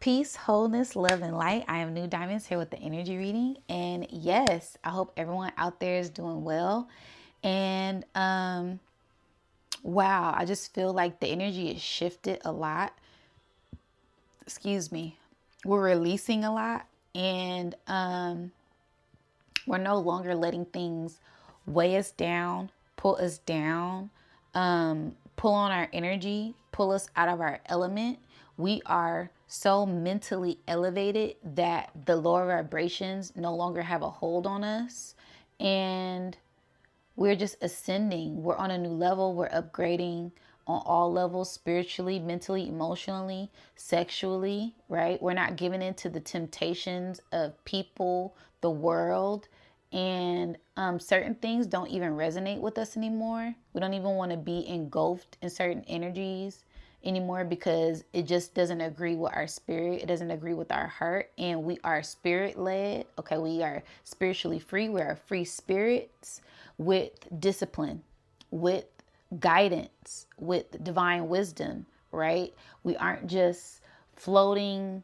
Peace, wholeness, love, and light. I am Nudiamonds here with the energy reading. And yes, I hope everyone out there is doing well. And wow, I just feel like the energy is shifted a lot. Excuse me. We're releasing a lot, and we're no longer letting things weigh us down, pull us down, pull on our energy, pull us out of our element. We are so mentally elevated that the lower vibrations no longer have a hold on us. And we're just ascending. We're on a new level. We're upgrading on all levels, spiritually, mentally, emotionally, sexually, right? We're not giving in to the temptations of people, the world, and certain things don't even resonate with us anymore. We don't even want to be engulfed in certain energies anymore because it just doesn't agree with our spirit. It doesn't agree with our heart. And we are spirit led. Okay, we are spiritually free. We are free spirits with discipline, with guidance, with divine wisdom, right? We aren't just floating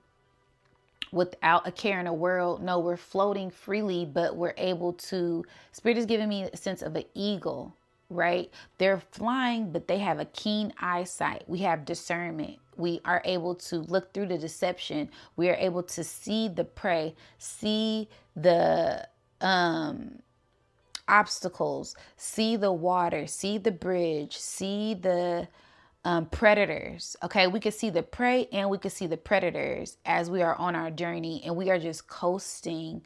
without a care in the world. No, we're floating freely, but we're able to. Spirit is giving me a sense of an eagle, right? They're flying, but they have a keen eyesight. We have discernment. We are able to look through the deception. We are able to see the prey, see the obstacles, see the water, see the bridge, see the predators. Okay, we can see the prey and we can see the predators as we are on our journey, and we are just coasting,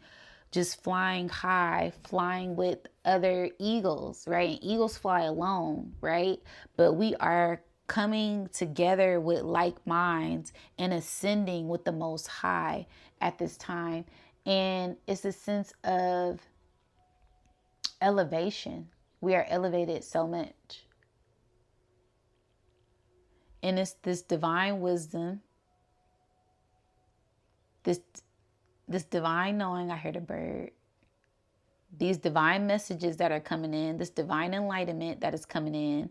just flying high, flying with other eagles, right? And eagles fly alone, right? But we are coming together with like minds and ascending with the Most High at this time. And it's a sense of elevation. We are elevated so much. And it's this divine wisdom, this divine knowing. I heard a bird. These divine messages that are coming in, this divine enlightenment that is coming in.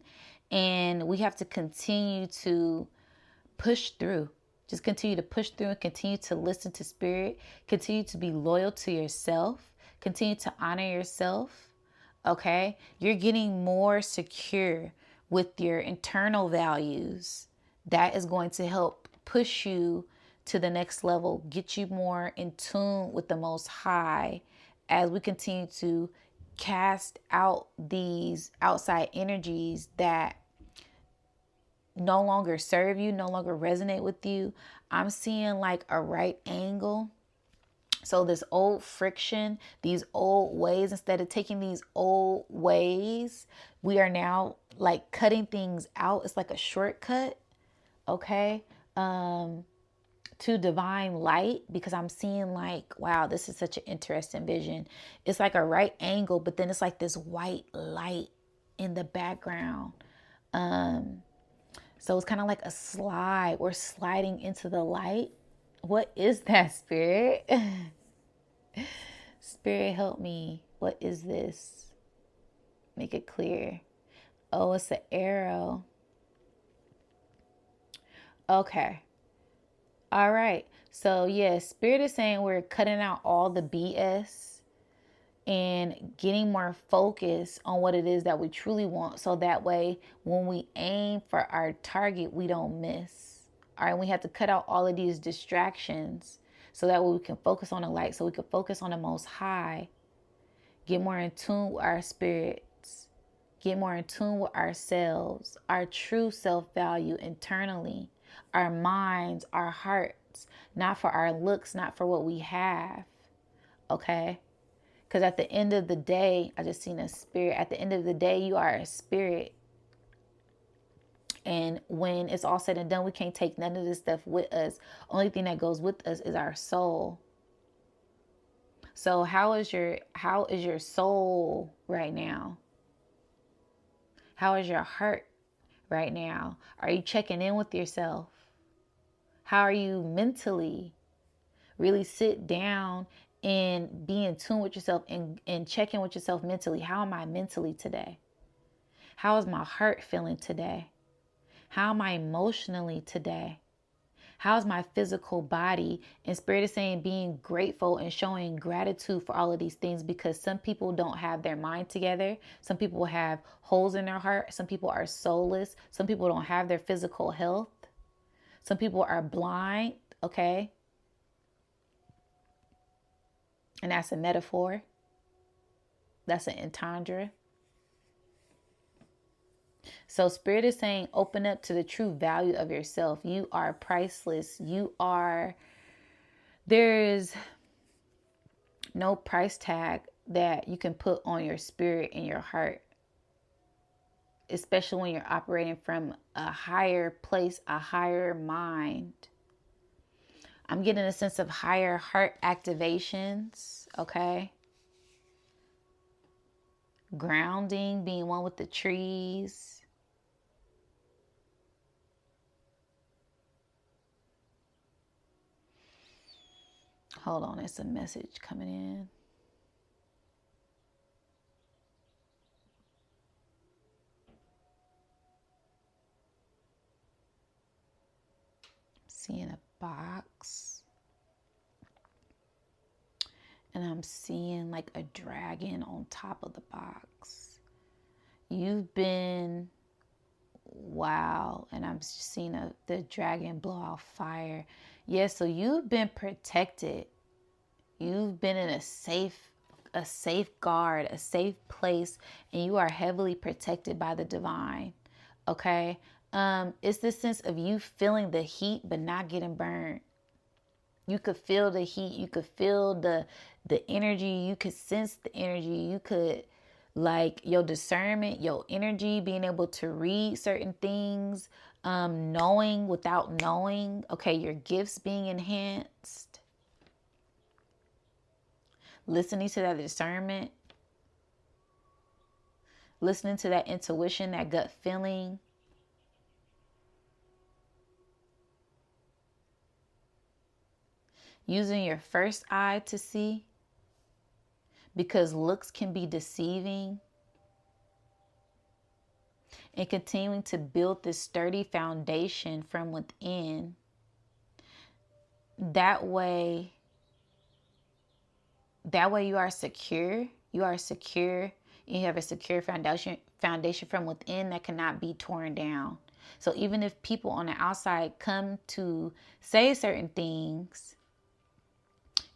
And we have to continue to push through. Just continue to push through and continue to listen to spirit. Continue to be loyal to yourself. Continue to honor yourself. Okay? You're getting more secure with your internal values. That is going to help push you to the next level, get you more in tune with the Most High as we continue to cast out these outside energies that no longer serve you, no longer resonate with you. I'm seeing like a right angle. So this old friction, these old ways, instead of taking these old ways, we are now like cutting things out. It's like a shortcut, okay, to divine light, because I'm seeing like, wow, this is such an interesting vision. It's like a right angle, but then it's like this white light in the background. So it's kind of like a slide. We're sliding into the light. What is that, spirit? Spirit, help me. What is this? Make it clear. Oh, it's an arrow. Okay. All right. So, yes, Spirit is saying we're cutting out all the BS and getting more focus on what it is that we truly want. So that way, when we aim for our target, we don't miss. All right. We have to cut out all of these distractions so that way we can focus on the light, so we can focus on the Most High, get more in tune with our spirits, get more in tune with ourselves, our true self-value internally, our minds, our hearts, not for our looks, not for what we have, okay? Because at the end of the day, I just seen a spirit. At the end of the day, you are a spirit. And when it's all said and done, we can't take none of this stuff with us. Only thing that goes with us is our soul. So how is your soul right now? How is your heart right now? Are you checking in with yourself? How are you mentally? Really sit down and be in tune with yourself and check in with yourself mentally. How am I mentally today? How is my heart feeling today? How am I emotionally today? How's my physical body? And Spirit is saying being grateful and showing gratitude for all of these things, because some people don't have their mind together. Some people have holes in their heart. Some people are soulless. Some people don't have their physical health. Some people are blind, okay? And that's a metaphor. That's an entendre. So Spirit is saying open up to the true value of yourself. You are priceless. There is no price tag that you can put on your spirit and your heart, especially when you're operating from a higher place, a higher mind. I'm getting a sense of higher heart activations, okay? Grounding, being one with the trees. Hold on, it's a message coming in. Seeing a box. And I'm seeing like a dragon on top of the box. Wow. And I'm seeing the dragon blow out fire. Yeah, so you've been protected. You've been in a safeguard, a safe place, and you are heavily protected by the divine. Okay? It's this sense of you feeling the heat but not getting burned. You could feel the heat, you could feel the energy, you could sense the energy, you could, like, your discernment, your energy, being able to read certain things, knowing without knowing, okay, your gifts being enhanced, listening to that discernment, listening to that intuition, that gut feeling. Using your first eye to see, because looks can be deceiving. And continuing to build this sturdy foundation from within. That way you are secure. You are secure. You have a secure foundation from within that cannot be torn down. So even if people on the outside come to say certain things,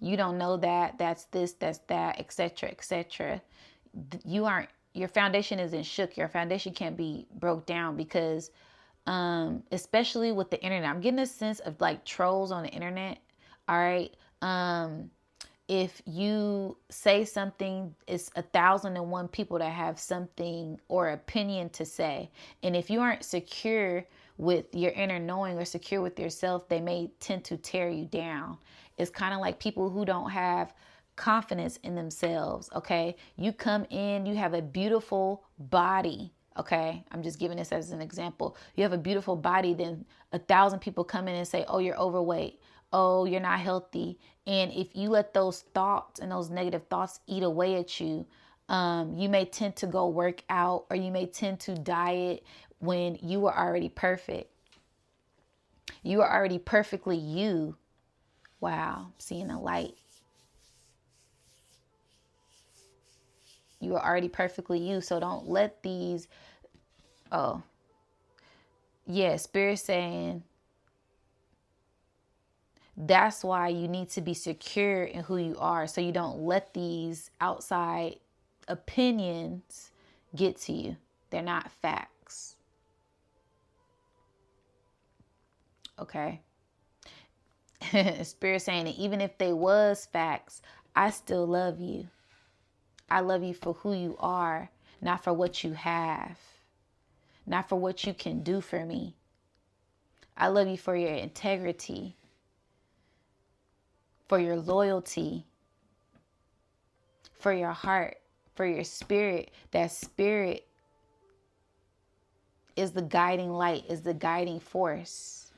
you don't know that's this, that's that, etc., etc. Your foundation isn't shook. Your foundation can't be broke down, because especially with the internet, I'm getting a sense of like trolls on the internet. All right. If you say something, it's 1,001 people that have something or opinion to say. And if you aren't secure with your inner knowing or secure with yourself, they may tend to tear you down. It's kind of like people who don't have confidence in themselves. Okay. You come in, you have a beautiful body. Okay. I'm just giving this as an example. You have a beautiful body, then 1,000 people come in and say, oh, you're overweight. Oh, you're not healthy. And if you let those thoughts and those negative thoughts eat away at you, you may tend to go work out, or you may tend to diet when you were already perfect. You are already perfectly you. Wow, I'm seeing a light. You are already perfectly you. So don't let these, Spirit saying, that's why you need to be secure in who you are, so you don't let these outside opinions get to you. They're not facts. Okay. Spirit saying that even if they was facts, I still love you. I love you for who you are, not for what you have, not for what you can do for me. I love you for your integrity, for your loyalty, for your heart, for your spirit. That spirit is the guiding light, is the guiding force.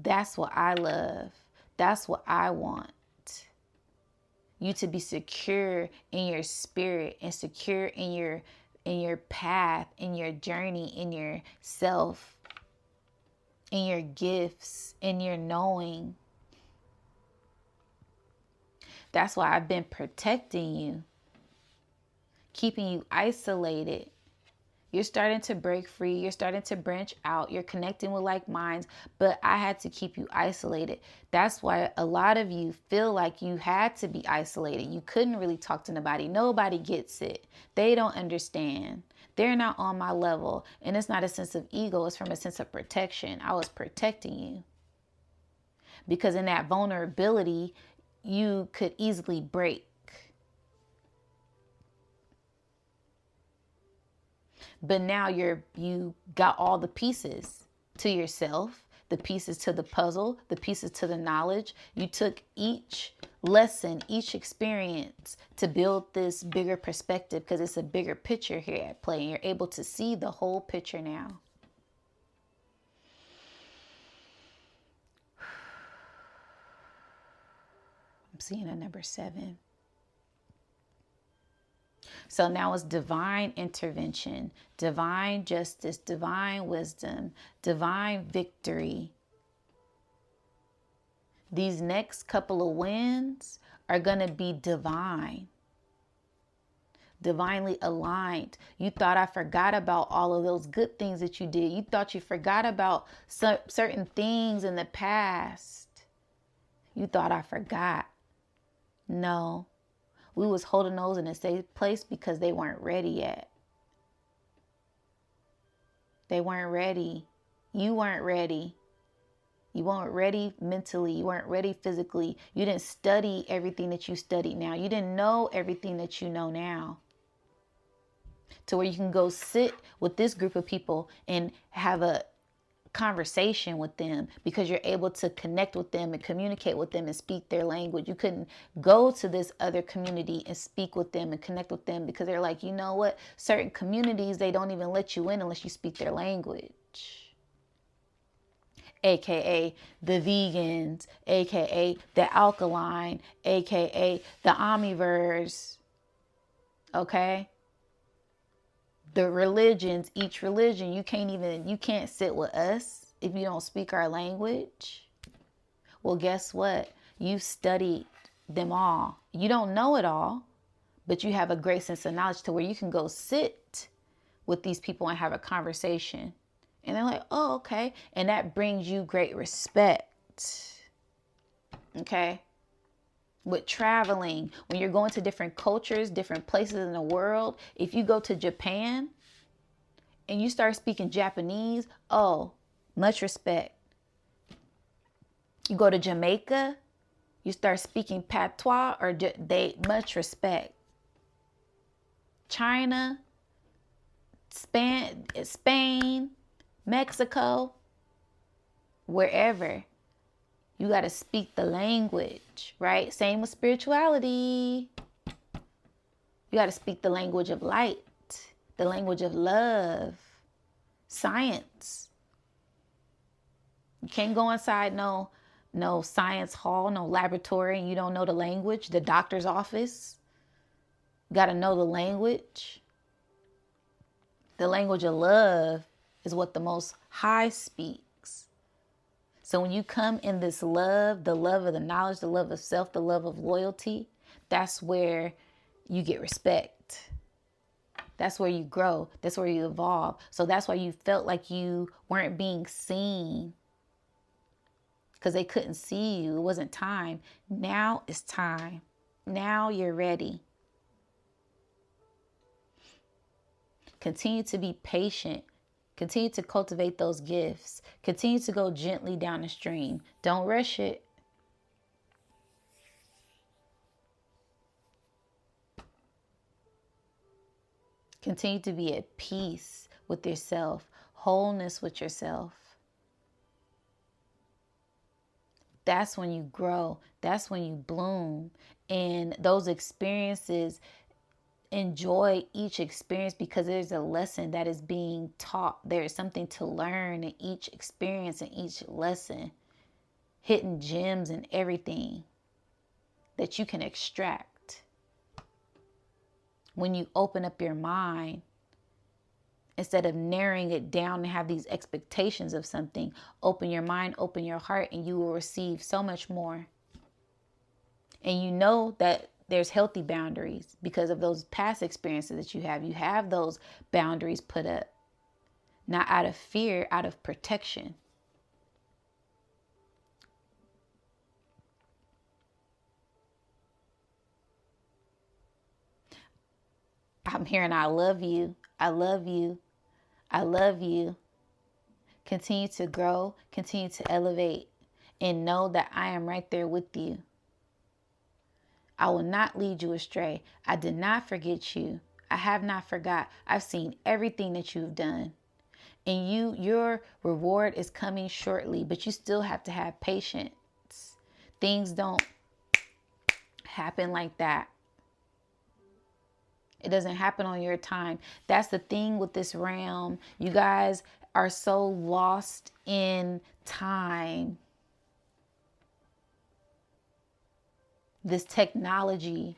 That's what I love. That's what I want. You to be secure in your spirit and secure in your path, in your journey, in your self. in your gifts, in your knowing. That's why I've been protecting you, keeping you isolated. You're starting to break free. You're starting to branch out. You're connecting with like minds, but I had to keep you isolated. That's why a lot of you feel like you had to be isolated. You couldn't really talk to nobody. Nobody gets it. They don't understand. They're not on my level. And it's not a sense of ego. It's from a sense of protection. I was protecting you. Because in that vulnerability, you could easily break. But now you got all the pieces to yourself, the pieces to the puzzle, the pieces to the knowledge. You took each lesson, each experience to build this bigger perspective, because it's a bigger picture here at play, and you're able to see the whole picture now. I'm seeing a number 7. So now it's divine intervention, divine justice, divine wisdom, divine victory. These next couple of wins are going to be divine, divinely aligned. You thought I forgot about all of those good things that you did. You thought you forgot about certain things in the past. You thought I forgot. No. We was holding those in a safe place because they weren't ready yet. They weren't ready. You weren't ready. You weren't ready mentally. You weren't ready physically. You didn't study everything that you studied now. You didn't know everything that you know now. To where you can go sit with this group of people and have a conversation with them, because you're able to connect with them and communicate with them and speak their language. You couldn't go to this other community and speak with them and connect with them because they're like, you know what? Certain communities, they don't even let you in unless you speak their language. AKA the vegans, AKA the alkaline, AKA the omnivores. Okay? The religions, each religion, you can't sit with us if you don't speak our language. Well, guess what? You've studied them all. You don't know it all, but you have a great sense of knowledge to where you can go sit with these people and have a conversation. And they're like, oh, okay. And that brings you great respect. Okay? With traveling, when you're going to different cultures, different places in the world, if you go to Japan and you start speaking Japanese, oh, much respect. You go to Jamaica, you start speaking patois, or much respect. China, Spain, Mexico, wherever. You got to speak the language, right? Same with spirituality. You got to speak the language of light, the language of love, science. You can't go inside no science hall, no laboratory, and you don't know the language, the doctor's office. You got to know the language. The language of love is what the Most High speaks. So when you come in this love, the love of the knowledge, the love of self, the love of loyalty, that's where you get respect. That's where you grow. That's where you evolve. So that's why you felt like you weren't being seen, because they couldn't see you. It wasn't time. Now it's time. Now you're ready. Continue to be patient. Continue to cultivate those gifts. Continue to go gently down the stream. Don't rush it. Continue to be at peace with yourself, wholeness with yourself. That's when you grow. That's when you bloom. And those experiences, enjoy each experience, because there's a lesson that is being taught. There is something to learn in each experience and each lesson. Hidden gems and everything that you can extract when you open up your mind Instead of narrowing it down and have these expectations of something, open your mind, open your heart, and you will receive so much more. And you know that there's healthy boundaries because of those past experiences that you have. You have those boundaries put up, not out of fear, out of protection. I'm hearing, I love you. I love you. I love you. Continue to grow, continue to elevate, and know that I am right there with you. I will not lead you astray. I did not forget you. I have not forgot. I've seen everything that you've done. And your reward is coming shortly, but you still have to have patience. Things don't happen like that. It doesn't happen on your time. That's the thing with this realm. You guys are so lost in time. This technology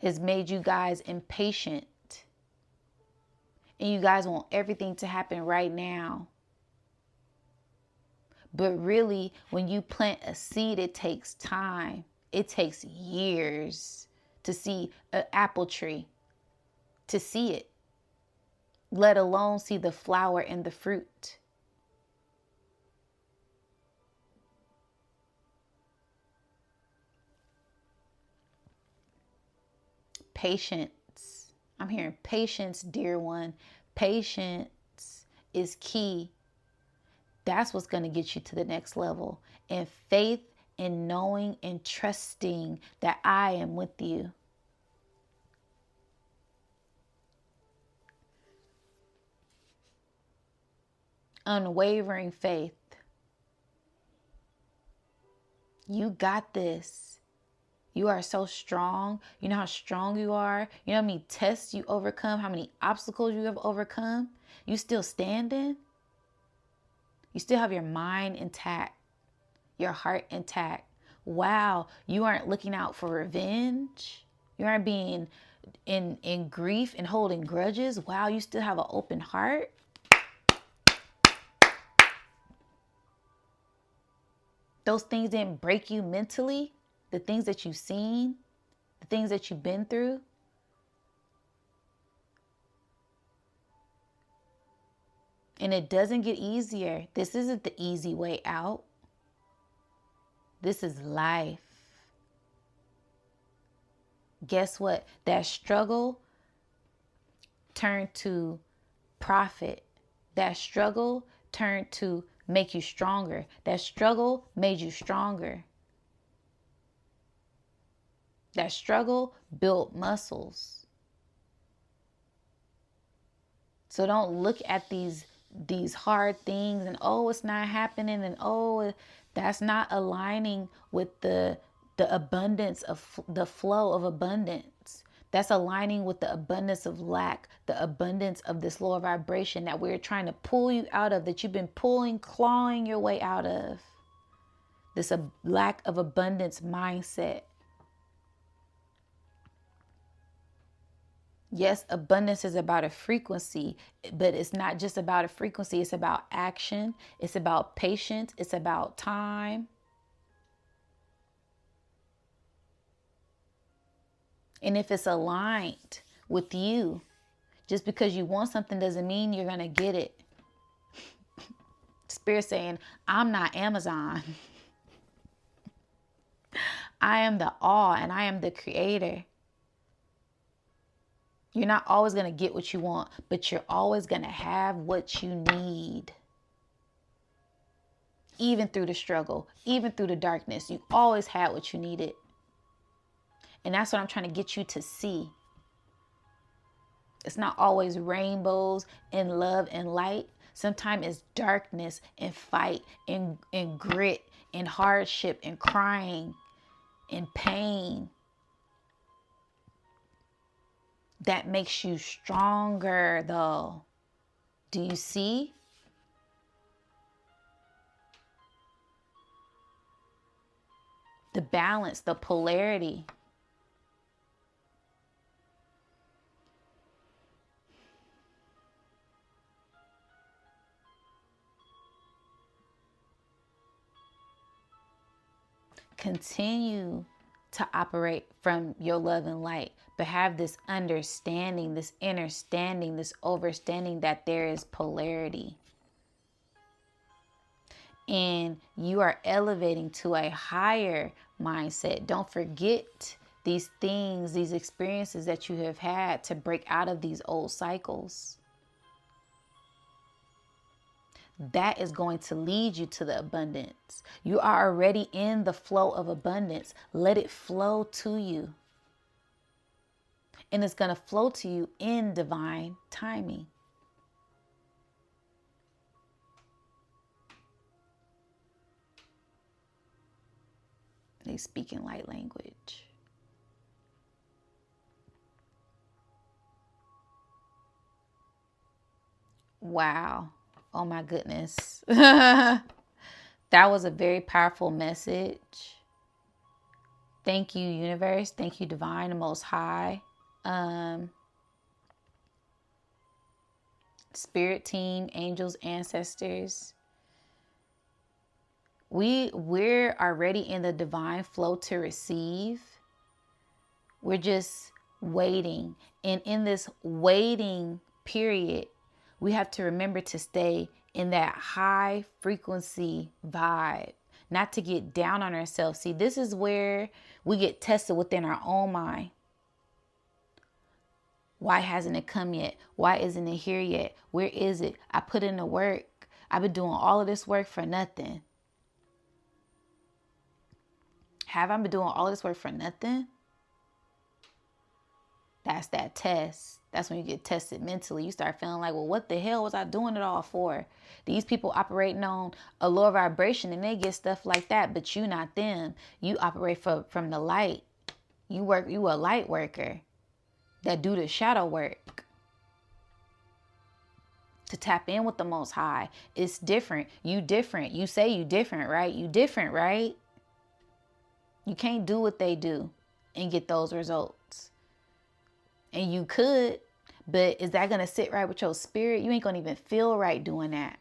has made you guys impatient. And you guys want everything to happen right now. But really, when you plant a seed, it takes time. It takes years to see an apple tree, to see it, let alone see the flower and the fruit. Patience. I'm hearing patience, dear one. Patience is key. That's what's going to get you to the next level. And faith in knowing and trusting that I am with you. Unwavering faith. You got this. You are so strong. You know how strong you are. You know how many tests you overcome, how many obstacles you have overcome. You still standing. You still have your mind intact, your heart intact. Wow, you aren't looking out for revenge. You aren't being in grief and holding grudges. Wow, you still have an open heart. Those things didn't break you mentally. The things that you've seen, the things that you've been through. And it doesn't get easier. This isn't the easy way out. This is life. Guess what? That struggle turned to profit. That struggle turned to make you stronger. That struggle made you stronger. That struggle built muscles. So don't look at these hard things and, oh, it's not happening, and oh, that's not aligning with the abundance of the flow of abundance. That's aligning with the abundance of lack, the abundance of this lower vibration that we're trying to pull you out of, that you've been pulling, clawing your way out of. This lack of abundance mindset. Yes, abundance is about a frequency, but it's not just about a frequency. It's about action. It's about patience. It's about time. And if it's aligned with you, just because you want something doesn't mean you're going to get it. Spirit saying, I'm not Amazon. I am the all, and I am the creator. You're not always going to get what you want, but you're always going to have what you need. Even through the struggle, even through the darkness, you always had what you needed. And that's what I'm trying to get you to see. It's not always rainbows and love and light. Sometimes it's darkness and fight and grit and hardship and crying and pain. That makes you stronger, though. Do you see? The balance, the polarity. Continue to operate from your love and light, but have this understanding, this understanding, this overstanding that there is polarity. And you are elevating to a higher mindset. Don't forget these things, these experiences that you have had to break out of these old cycles. That is going to lead you to the abundance. You are already in the flow of abundance. Let it flow to you. And it's going to flow to you in divine timing. They speak in light language. Wow. Oh my goodness. That was a very powerful message. Thank you, universe. Thank you, divine and most high. Spirit team, angels, ancestors. We're already in the divine flow to receive. We're just waiting. And in this waiting period, we have to remember to stay in that high frequency vibe, not to get down on ourselves. See, this is where we get tested within our own mind. Why hasn't it come yet? Why isn't it here yet? Where is it? I put in the work. I've been doing all of this work for nothing. Have I been doing all of this work for nothing? That's that test. That's when you get tested mentally. You start feeling like, well, what the hell was I doing it all for? These people operating on a lower vibration and they get stuff like that, but you not them. You operate from the light. You a light worker that do the shadow work. To tap in with the most high. It's different. You different. You say you different, right? You different, right? You can't do what they do and get those results. And you could, but is that going to sit right with your spirit? You ain't going to even feel right doing that.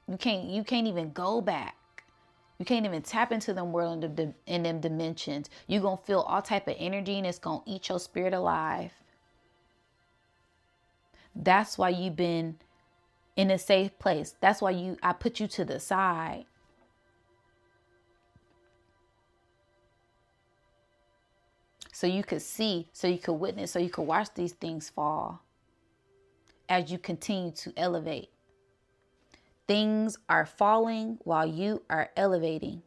You can't even go back. You can't even tap into them world in them dimensions. You're going to feel all type of energy and it's going to eat your spirit alive. That's why you've been in a safe place. That's why I put you to the side. So you could see, so you could witness, so you could watch these things fall as you continue to elevate. Things are falling while you are elevating.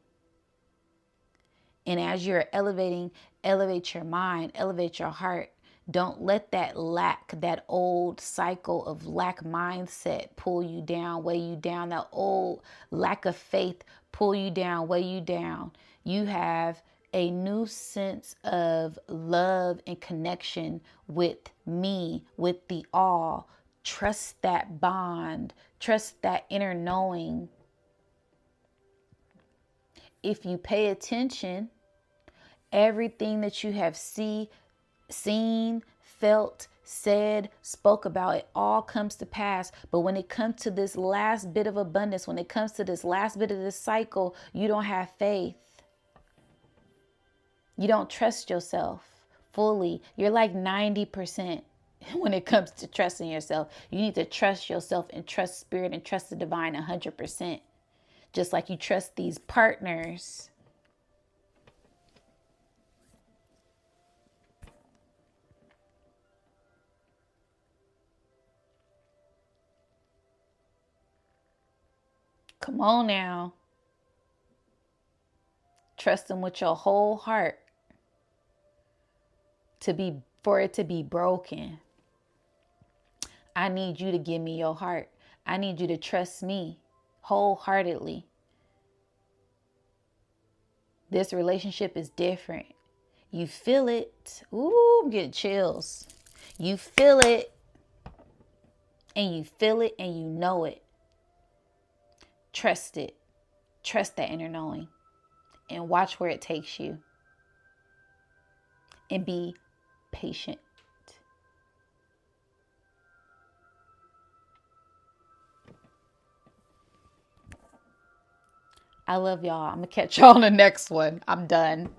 And as you're elevating, elevate your mind, elevate your heart. Don't let that lack, that old cycle of lack mindset pull you down, weigh you down. That old lack of faith pull you down, weigh you down. You have a new sense of love and connection with me, with the all. Trust that bond. Trust that inner knowing. If you pay attention, everything that you have seen, felt, said, spoke about, it all comes to pass. But when it comes to this last bit of abundance, when it comes to this last bit of this cycle, you don't have faith. You don't trust yourself fully. You're like 90% when it comes to trusting yourself. You need to trust yourself and trust spirit and trust the divine 100%. Just like you trust these partners. Come on now. Trust them with your whole heart. For it to be broken. I need you to give me your heart. I need you to trust me wholeheartedly. This relationship is different. You feel it. Ooh, I'm getting chills. You feel it. And you feel it and you know it. Trust it. Trust that inner knowing. And watch where it takes you. And be patient. I love y'all. I'm going to catch y'all on the next one. I'm done.